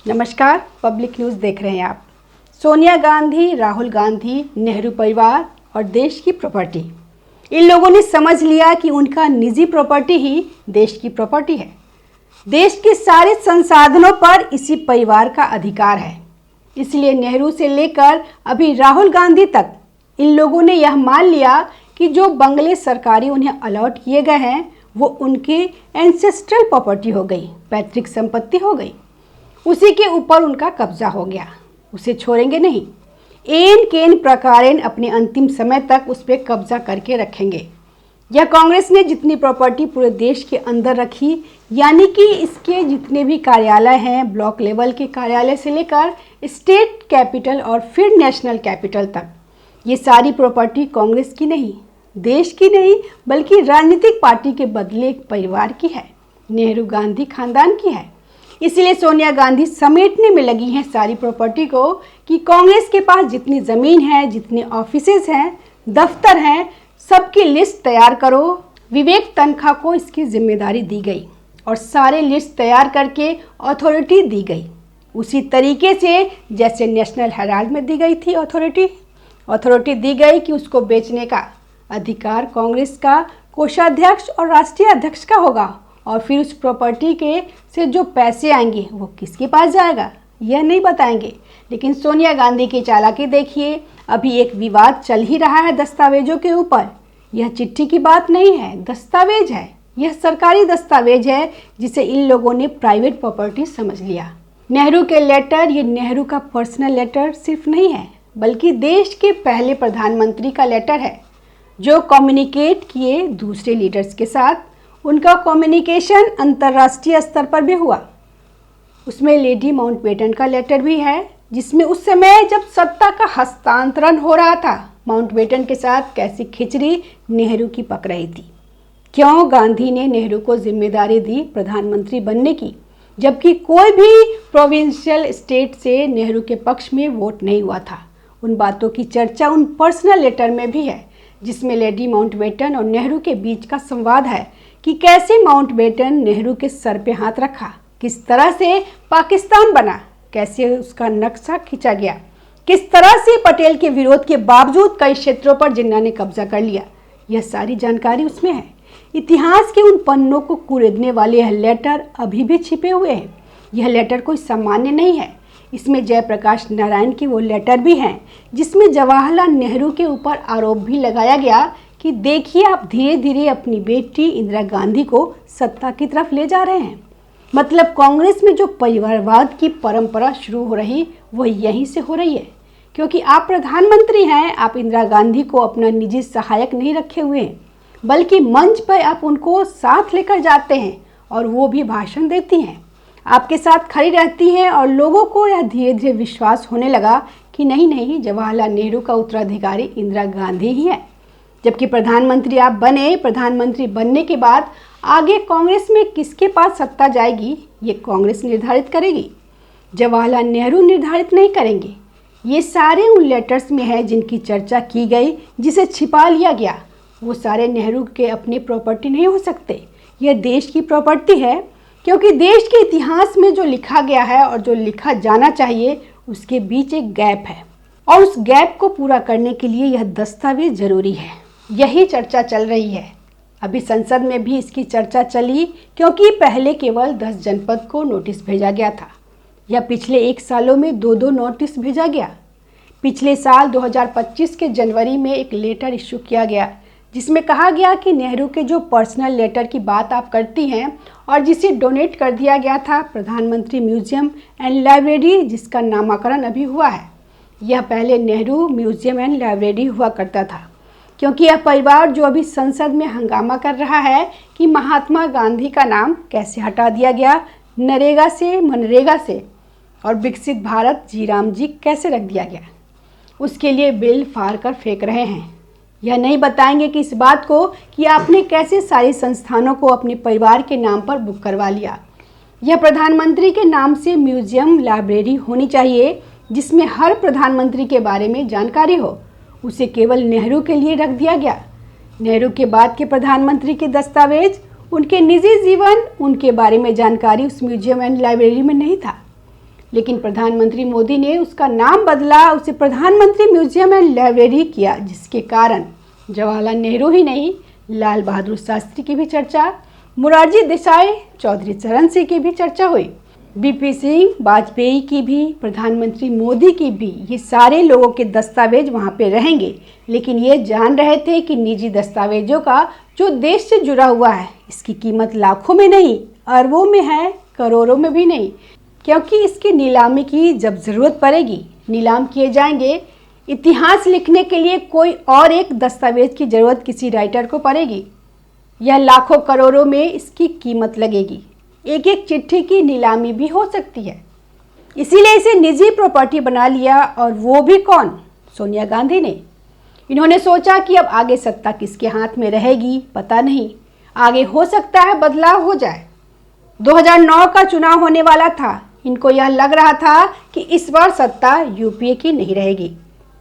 नमस्कार, public news देख रहे हैं आप। सोनिया गांधी, राहुल गांधी, नेहरू परिवार और देश की प्रॉपर्टी। इन लोगों ने समझ लिया कि उनका निजी प्रॉपर्टी ही देश की प्रॉपर्टी है। देश के सारे संसाधनों पर इसी परिवार का अधिकार है। इसलिए नेहरू से लेकर अभी राहुल गांधी तक इन लोगों ने यह मान लिया कि जो बंगले सरकारी उन्हें अलॉट किए गए हैं वो उनके एंसेस्ट्रल प्रॉपर्टी हो गई, पैतृक संपत्ति हो गई। उसी के ऊपर उनका कब्जा हो गया, उसे छोड़ेंगे नहीं। एन केन प्रकारेण अपने अंतिम समय तक उस पर कब्जा करके रखेंगे। यह कांग्रेस ने जितनी प्रॉपर्टी पूरे देश के अंदर रखी, यानी कि इसके जितने भी कार्यालय हैं, ब्लॉक लेवल के कार्यालय से लेकर स्टेट कैपिटल और फिर नेशनल कैपिटल तक, ये सारी प्रॉपर्टी कांग्रेस की नहीं, देश की नहीं, बल्कि राजनीतिक पार्टी के बदले एक परिवार की है, नेहरू गांधी खानदान की है। इसलिए सोनिया गांधी समेटने में लगी हैं सारी प्रॉपर्टी को कि कांग्रेस के पास जितनी ज़मीन है, जितने ऑफिसेज हैं, दफ्तर हैं, सबकी लिस्ट तैयार करो। विवेक तनखा को इसकी जिम्मेदारी दी गई और सारे लिस्ट तैयार करके अथॉरिटी दी गई, उसी तरीके से जैसे नेशनल हेराल्ड में दी गई थी अथॉरिटी दी गई कि उसको बेचने का अधिकार कांग्रेस का कोषाध्यक्ष और राष्ट्रीय अध्यक्ष का होगा। और फिर उस प्रॉपर्टी के से जो पैसे आएंगे वो किसके पास जाएगा यह नहीं बताएंगे। लेकिन सोनिया गांधी की चालाकी देखिए, अभी एक विवाद चल ही रहा है दस्तावेजों के ऊपर। यह चिट्ठी की बात नहीं है, दस्तावेज है, यह सरकारी दस्तावेज है जिसे इन लोगों ने प्राइवेट प्रॉपर्टी समझ लिया। नेहरू के लेटर, ये नेहरू का पर्सनल लेटर सिर्फ नहीं है, बल्कि देश के पहले प्रधानमंत्री का लेटर है जो कम्युनिकेट किए दूसरे लीडर्स के साथ। उनका कम्युनिकेशन अंतर्राष्ट्रीय स्तर पर भी हुआ। उसमें लेडी माउंटबेटन का लेटर भी है, जिसमें उस समय जब सत्ता का हस्तांतरण हो रहा था, माउंटबेटन के साथ कैसी खिचड़ी नेहरू की पक रही थी। क्यों गांधी ने नेहरू को जिम्मेदारी दी प्रधानमंत्री बनने की, जबकि कोई भी प्रोविंशियल स्टेट से नेहरू के पक्ष में वोट नहीं हुआ था। उन बातों की चर्चा उन पर्सनल लेटर में भी है, जिसमें लेडी माउंटबेटन और नेहरू के बीच का संवाद है कि कैसे माउंटबेटन नेहरू के सर पे हाथ रखा, किस तरह से पाकिस्तान बना, कैसे उसका नक्शा खींचा गया, किस तरह से पटेल के विरोध के बावजूद कई क्षेत्रों पर जिन्ना ने कब्जा कर लिया। यह सारी जानकारी उसमें है। इतिहास के उन पन्नों को कुरेदने वाले यह लेटर अभी भी छिपे हुए हैं। यह लेटर कोई सामान्य नहीं है। इसमें जयप्रकाश नारायण की वो लेटर भी हैं जिसमें जवाहरलाल नेहरू के ऊपर आरोप भी लगाया गया कि देखिए आप धीरे धीरे अपनी बेटी इंदिरा गांधी को सत्ता की तरफ ले जा रहे हैं। मतलब कांग्रेस में जो परिवारवाद की परंपरा शुरू हो रही वो यहीं से हो रही है, क्योंकि आप प्रधानमंत्री हैं, आप इंदिरा गांधी को अपना निजी सहायक नहीं रखे हुए हैं, बल्कि मंच पर आप उनको साथ लेकर जाते हैं और वो भी भाषण देती हैं, आपके साथ खड़ी रहती हैं। और लोगों को यह धीरे धीरे विश्वास होने लगा कि नहीं, जवाहरलाल नेहरू का उत्तराधिकारी इंदिरा गांधी ही है। जबकि प्रधानमंत्री आप बने, प्रधानमंत्री बनने के बाद आगे कांग्रेस में किसके पास सत्ता जाएगी ये कांग्रेस निर्धारित करेगी, जवाहरलाल नेहरू निर्धारित नहीं करेंगे। ये सारे उन लेटर्स में है जिनकी चर्चा की गई, जिसे छिपा लिया गया। वो सारे नेहरू के अपनी प्रॉपर्टी नहीं हो सकते, यह देश की प्रॉपर्टी है, क्योंकि देश के इतिहास में जो लिखा गया है और जो लिखा जाना चाहिए उसके बीच एक गैप है, और उस गैप को पूरा करने के लिए यह दस्तावेज जरूरी है। यही चर्चा चल रही है। अभी संसद में भी इसकी चर्चा चली, क्योंकि पहले केवल 10 जनपद को नोटिस भेजा गया था, या पिछले 1 सालों में 2 नोटिस भेजा गया। पिछले साल 2025 के जनवरी में एक लेटर इशू किया गया जिसमें कहा गया कि नेहरू के जो पर्सनल लेटर की बात आप करती हैं और जिसे डोनेट कर दिया गया था प्रधानमंत्री म्यूजियम एंड लाइब्रेरी, जिसका नामकरण अभी हुआ है। यह पहले नेहरू म्यूजियम एंड लाइब्रेरी हुआ करता था, क्योंकि यह परिवार जो अभी संसद में हंगामा कर रहा है कि महात्मा गांधी का नाम कैसे हटा दिया गया नरेगा से, मनरेगा से, और विकसित भारत जीराम जी कैसे रख दिया गया, उसके लिए बिल फाड़ कर फेंक रहे हैं। यह नहीं बताएंगे कि इस बात को कि आपने कैसे सारी संस्थानों को अपने परिवार के नाम पर बुक करवा लिया। यह प्रधानमंत्री के नाम से म्यूजियम लाइब्रेरी होनी चाहिए जिसमें हर प्रधानमंत्री के बारे में जानकारी हो। उसे केवल नेहरू के लिए रख दिया गया। नेहरू के बाद के प्रधानमंत्री के दस्तावेज, उनके निजी जीवन, उनके बारे में जानकारी उस म्यूजियम एंड लाइब्रेरी में नहीं था। लेकिन प्रधानमंत्री मोदी ने उसका नाम बदला, उसे प्रधानमंत्री म्यूजियम एंड लाइब्रेरी किया, जिसके कारण जवाहरलाल नेहरू ही नहीं, लाल बहादुर शास्त्री की भी चर्चा, मोरारजी देसाई, चौधरी चरण सिंह की भी चर्चा हुई, बीपी सिंह, वाजपेयी की भी, प्रधानमंत्री मोदी की भी। ये सारे लोगों के दस्तावेज वहाँ पे रहेंगे, लेकिन ये जान रहे थे कि निजी दस्तावेजों का जो देश से जुड़ा हुआ है, इसकी कीमत लाखों में नहीं, अरबों में है, करोड़ों में भी नहीं, क्योंकि इसकी नीलामी की जब ज़रूरत पड़ेगी, नीलाम किए जाएंगे। इतिहास लिखने के लिए कोई और एक दस्तावेज की ज़रूरत किसी राइटर को पड़ेगी। यह लाखों करोड़ों में इसकी कीमत लगेगी। एक एक चिट्ठी की नीलामी भी हो सकती है। इसीलिए इसे निजी प्रॉपर्टी बना लिया, और वो भी कौन? सोनिया गांधी ने। इन्होंने सोचा कि अब आगे सत्ता किसके हाथ में रहेगी पता नहीं, आगे हो सकता है बदलाव हो जाए। 2009 का चुनाव होने वाला था। इनको यह लग रहा था कि इस बार सत्ता यूपीए की नहीं रहेगी,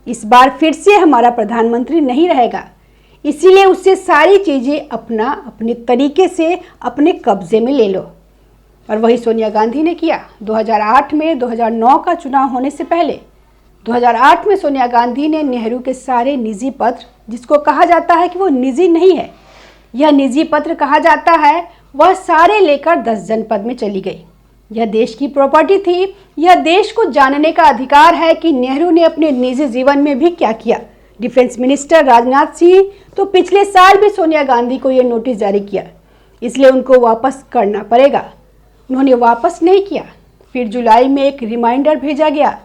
इस बार फिर से हमारा प्रधानमंत्री नहीं रहेगा, इसीलिए उससे सारी चीज़ें अपने तरीके से अपने कब्जे में ले लो। और वही सोनिया गांधी ने किया। 2008 में 2009 का चुनाव होने से पहले 2008 में सोनिया गांधी ने नेहरू के सारे निजी पत्र, जिसको कहा जाता है कि वो निजी नहीं है, यह निजी पत्र कहा जाता है, वह सारे लेकर 10 जनपद में चली गई। यह देश की प्रॉपर्टी थी। यह देश को जानने का अधिकार है कि नेहरू ने अपने निजी जीवन में भी क्या किया। डिफेंस मिनिस्टर राजनाथ सिंह तो पिछले साल भी सोनिया गांधी को यह नोटिस जारी किया, इसलिए उनको वापस करना पड़ेगा। उन्होंने वापस नहीं किया। फिर जुलाई में एक रिमाइंडर भेजा गया,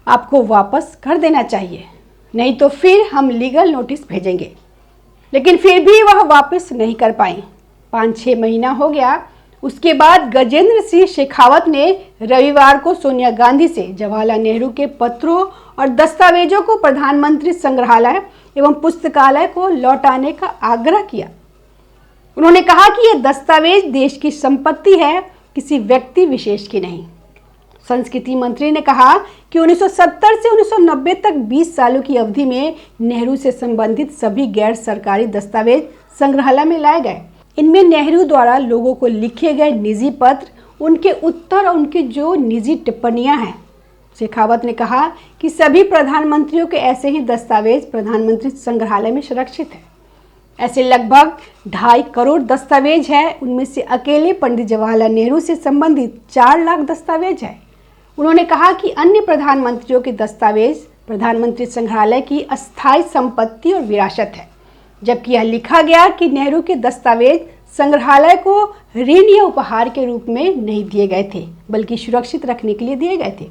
आपको वापस कर देना चाहिए, नहीं तो फिर हम लीगल नोटिस भेजेंगे। लेकिन फिर भी वह वापस नहीं कर पाई। 5-6 महीना हो गया। उसके बाद गजेंद्र सिंह शेखावत ने रविवार को सोनिया गांधी से जवाहरलाल नेहरू के पत्रों और दस्तावेजों को प्रधानमंत्री संग्रहालय एवं पुस्तकालय को लौटाने का आग्रह किया। उन्होंने कहा कि यह दस्तावेज देश की संपत्ति है, किसी व्यक्ति विशेष की नहीं। संस्कृति मंत्री ने कहा कि 1970 से 1990 तक 20 सालों की अवधि में नेहरू से संबंधित सभी गैर सरकारी दस्तावेज संग्रहालय में लाए गए। इनमें नेहरू द्वारा लोगों को लिखे गए निजी पत्र, उनके उत्तर और उनकी जो निजी टिप्पणियां हैं। शेखावत ने कहा कि सभी प्रधानमंत्रियों के ऐसे ही दस्तावेज प्रधानमंत्री संग्रहालय में सुरक्षित है। ऐसे लगभग 2.5 करोड़ दस्तावेज है। उनमें से अकेले पंडित जवाहरलाल नेहरू से संबंधित 4 लाख दस्तावेज है। उन्होंने कहा कि अन्य प्रधानमंत्रियों के दस्तावेज प्रधानमंत्री संग्रहालय की अस्थायी संपत्ति और विरासत है, जबकि यह लिखा गया कि नेहरू के दस्तावेज संग्रहालय को ऋण या उपहार के रूप में नहीं दिए गए थे, बल्कि सुरक्षित रखने के लिए दिए गए थे।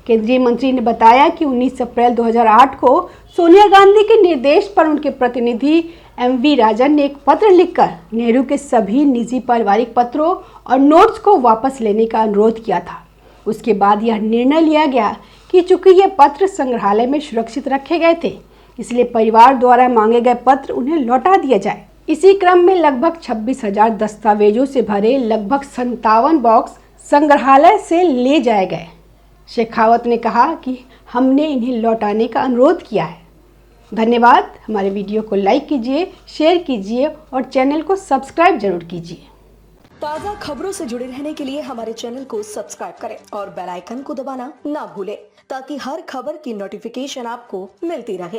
केंद्रीय मंत्री ने बताया कि 19 अप्रैल 2008 को सोनिया गांधी के निर्देश पर उनके प्रतिनिधि MV राजन ने एक पत्र लिखकर नेहरू के सभी निजी पारिवारिक पत्रों और नोट्स को वापस लेने का अनुरोध किया था। उसके बाद यह निर्णय लिया गया कि चूंकि ये पत्र संग्रहालय में सुरक्षित रखे गए थे, इसलिए परिवार द्वारा मांगे गए पत्र उन्हें लौटा दिए जाए। इसी क्रम में लगभग 26,000 दस्तावेजों से भरे लगभग 57 बॉक्स संग्रहालय से ले जाए गए। शेखावत ने कहा कि हमने इन्हें लौटाने का अनुरोध किया है। धन्यवाद। हमारे वीडियो को लाइक कीजिए, शेयर कीजिए और चैनल को सब्सक्राइब जरूर कीजिए। ताज़ा खबरों से जुड़े रहने के लिए हमारे चैनल को सब्सक्राइब करें और बेल आइकन को दबाना ना भूलें, ताकि हर खबर की नोटिफिकेशन आपको मिलती रहे।